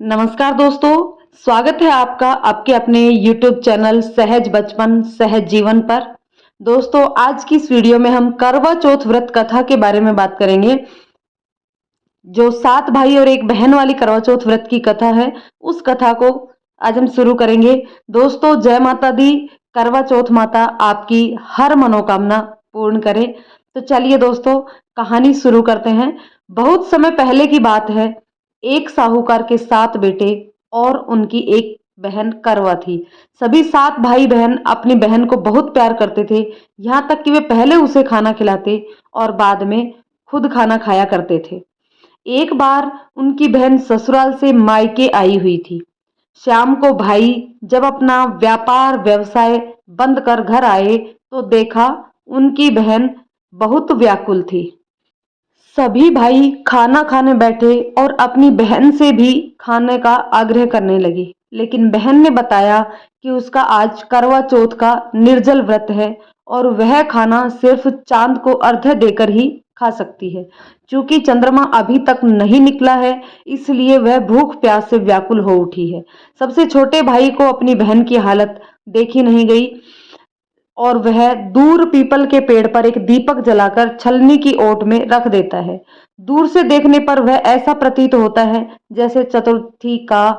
नमस्कार दोस्तों, स्वागत है आपका आपके अपने YouTube चैनल सहज बचपन सहज जीवन पर। दोस्तों, आज की इस वीडियो में हम करवा चौथ व्रत कथा के बारे में बात करेंगे। जो 7 भाई और एक बहन वाली करवा चौथ व्रत की कथा है, उस कथा को आज हम शुरू करेंगे। दोस्तों, जय माता दी। करवा चौथ माता आपकी हर मनोकामना पूर्ण करे। तो चलिए दोस्तों, कहानी शुरू करते हैं। बहुत समय पहले की बात है। एक साहूकार के 7 बेटे और उनकी एक बहन करवा थी। सभी 7 भाई बहन अपनी बहन को बहुत प्यार करते थे, यहाँ तक कि वे पहले उसे खाना खिलाते और बाद में खुद खाना खाया करते थे। एक बार उनकी बहन ससुराल से मायके आई हुई थी। शाम को भाई जब अपना व्यापार व्यवसाय बंद कर घर आए तो देखा उनकी बहन बहुत व्याकुल थी। सभी भाई खाना खाने बैठे और अपनी बहन से भी खाने का आग्रह करने लगे, लेकिन बहन ने बताया कि उसका आज करवा चौथ का निर्जल व्रत है और वह खाना सिर्फ चांद को अर्घ्य देकर ही खा सकती है। चूंकि चंद्रमा अभी तक नहीं निकला है, इसलिए वह भूख प्यास से व्याकुल हो उठी है। सबसे छोटे भाई को अपनी बहन की हालत देखी नहीं गई और वह दूर पीपल के पेड़ पर एक दीपक जलाकर छलनी की ओट में रख देता है। दूर से देखने पर वह ऐसा प्रतीत होता है जैसे चतुर्थी का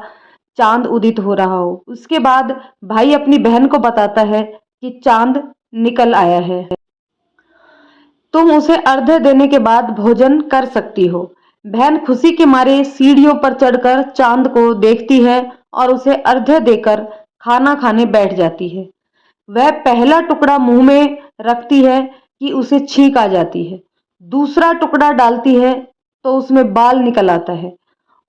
चांद उदित हो रहा हो। उसके बाद भाई अपनी बहन को बताता है कि चांद निकल आया है, तुम उसे अर्घ्य देने के बाद भोजन कर सकती हो। बहन खुशी के मारे सीढ़ियों पर चढ़कर चांद को देखती है और उसे अर्घ्य देकर खाना खाने बैठ जाती है। वह पहला टुकड़ा मुंह में रखती है कि उसे छींक आ जाती है। दूसरा टुकड़ा डालती है तो उसमें बाल निकल आता है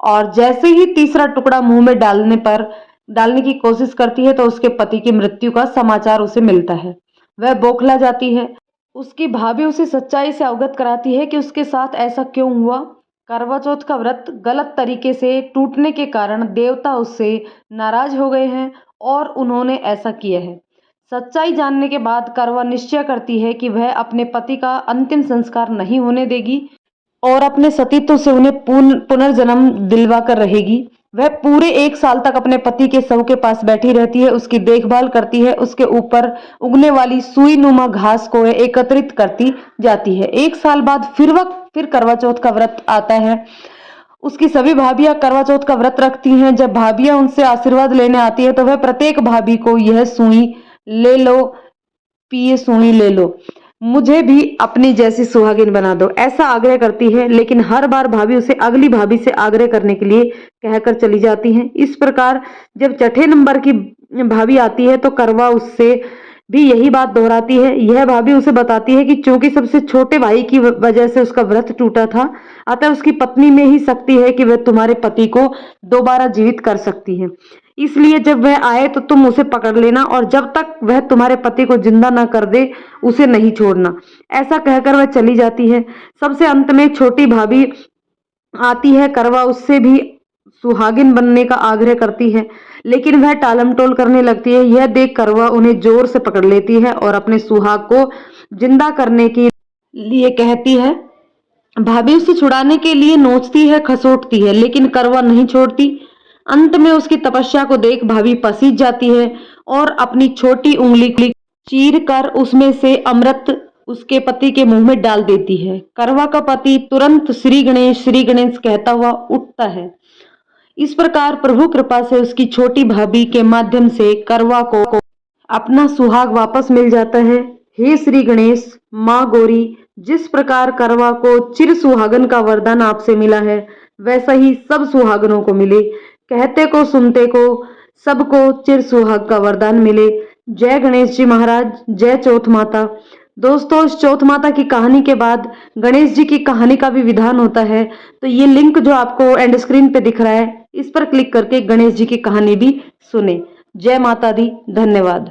और जैसे ही तीसरा टुकड़ा मुंह में डालने की कोशिश करती है तो उसके पति की मृत्यु का समाचार उसे मिलता है। वह बौखला जाती है। उसकी भाभी उसे सच्चाई से अवगत कराती है कि उसके साथ ऐसा क्यों हुआ। करवा चौथ का व्रत गलत तरीके से टूटने के कारण देवता उससे नाराज हो गए हैं और उन्होंने ऐसा किया है। सच्चाई जानने के बाद करवा निश्चय करती है कि वह अपने पति का अंतिम संस्कार नहीं होने देगी और अपने सतीत्व से उन्हें पुनर्जन्म दिलवा कर रहेगी। वह पूरे 1 साल तक अपने पति के शव के पास बैठी रहती है, उसकी देखभाल करती है, उसके ऊपर उगने वाली सुई नुमा घास को एकत्रित करती जाती है। 1 साल बाद फिर करवा चौथ का व्रत आता है। उसकी सभी भाभियां करवा चौथ का व्रत रखती हैं। जब भाभियां उनसे आशीर्वाद लेने आती है तो वह प्रत्येक भाभी को यह सुई ले लो, पिए सुई ले लो, मुझे भी अपनी जैसी सुहागिन बना दो, ऐसा आग्रह करती है। लेकिन हर बार भाभी उसे अगली भाभी से आग्रह करने के लिए कहकर चली जाती हैं। इस प्रकार जब छठे नंबर की भाभी आती है तो करवा उससे भी यही बात दोहराती है। यह भाभी उसे बताती है कि चूंकि सबसे छोटे भाई की वजह से उसका व्रत टूटा था, अतः उसकी पत्नी में ही शक्ति है कि वह तुम्हारे पति को दोबारा जीवित कर सकती है। इसलिए जब वह आए तो तुम उसे पकड़ लेना और जब तक वह तुम्हारे पति को जिंदा न कर दे उसे नहीं छोड़ना। ऐसा कहकर वह चली जाती है। सबसे अंत में छोटी भाभी आती है। करवा उससे भी सुहागिन बनने का आग्रह करती है, लेकिन वह टालमटोल करने लगती है। यह देख करवा उन्हें जोर से पकड़ लेती है और अपने सुहाग को जिंदा करने के लिए कहती है। भाभी उसे छुड़ाने के लिए नोचती है, खसोटती है, लेकिन करवा नहीं छोड़ती। अंत में उसकी तपस्या को देख भाभी पसीज जाती है और अपनी छोटी उंगली चीर कर उसमें से अमृत उसके पति के मुंह में डाल देती है। करवा का पति तुरंत श्री गणेश कहता हुआ उठता है। इस प्रकार प्रभु कृपा से उसकी छोटी भाभी के माध्यम से करवा को अपना सुहाग वापस मिल जाता है। हे श्री गणेश, माँ गौरी, जिस प्रकार करवा को चिर सुहागन का वरदान आपसे मिला है, वैसा ही सब सुहागनों को मिले। कहते को सुनते को सबको चिर सुहाग का वरदान मिले। जय गणेश जी महाराज, जय चौथ माता। दोस्तों, इस चौथ माता की कहानी के बाद गणेश जी की कहानी का भी विधान होता है। तो ये लिंक जो आपको एंड स्क्रीन पे दिख रहा है, इस पर क्लिक करके गणेश जी की कहानी भी सुने। जय माता दी, धन्यवाद।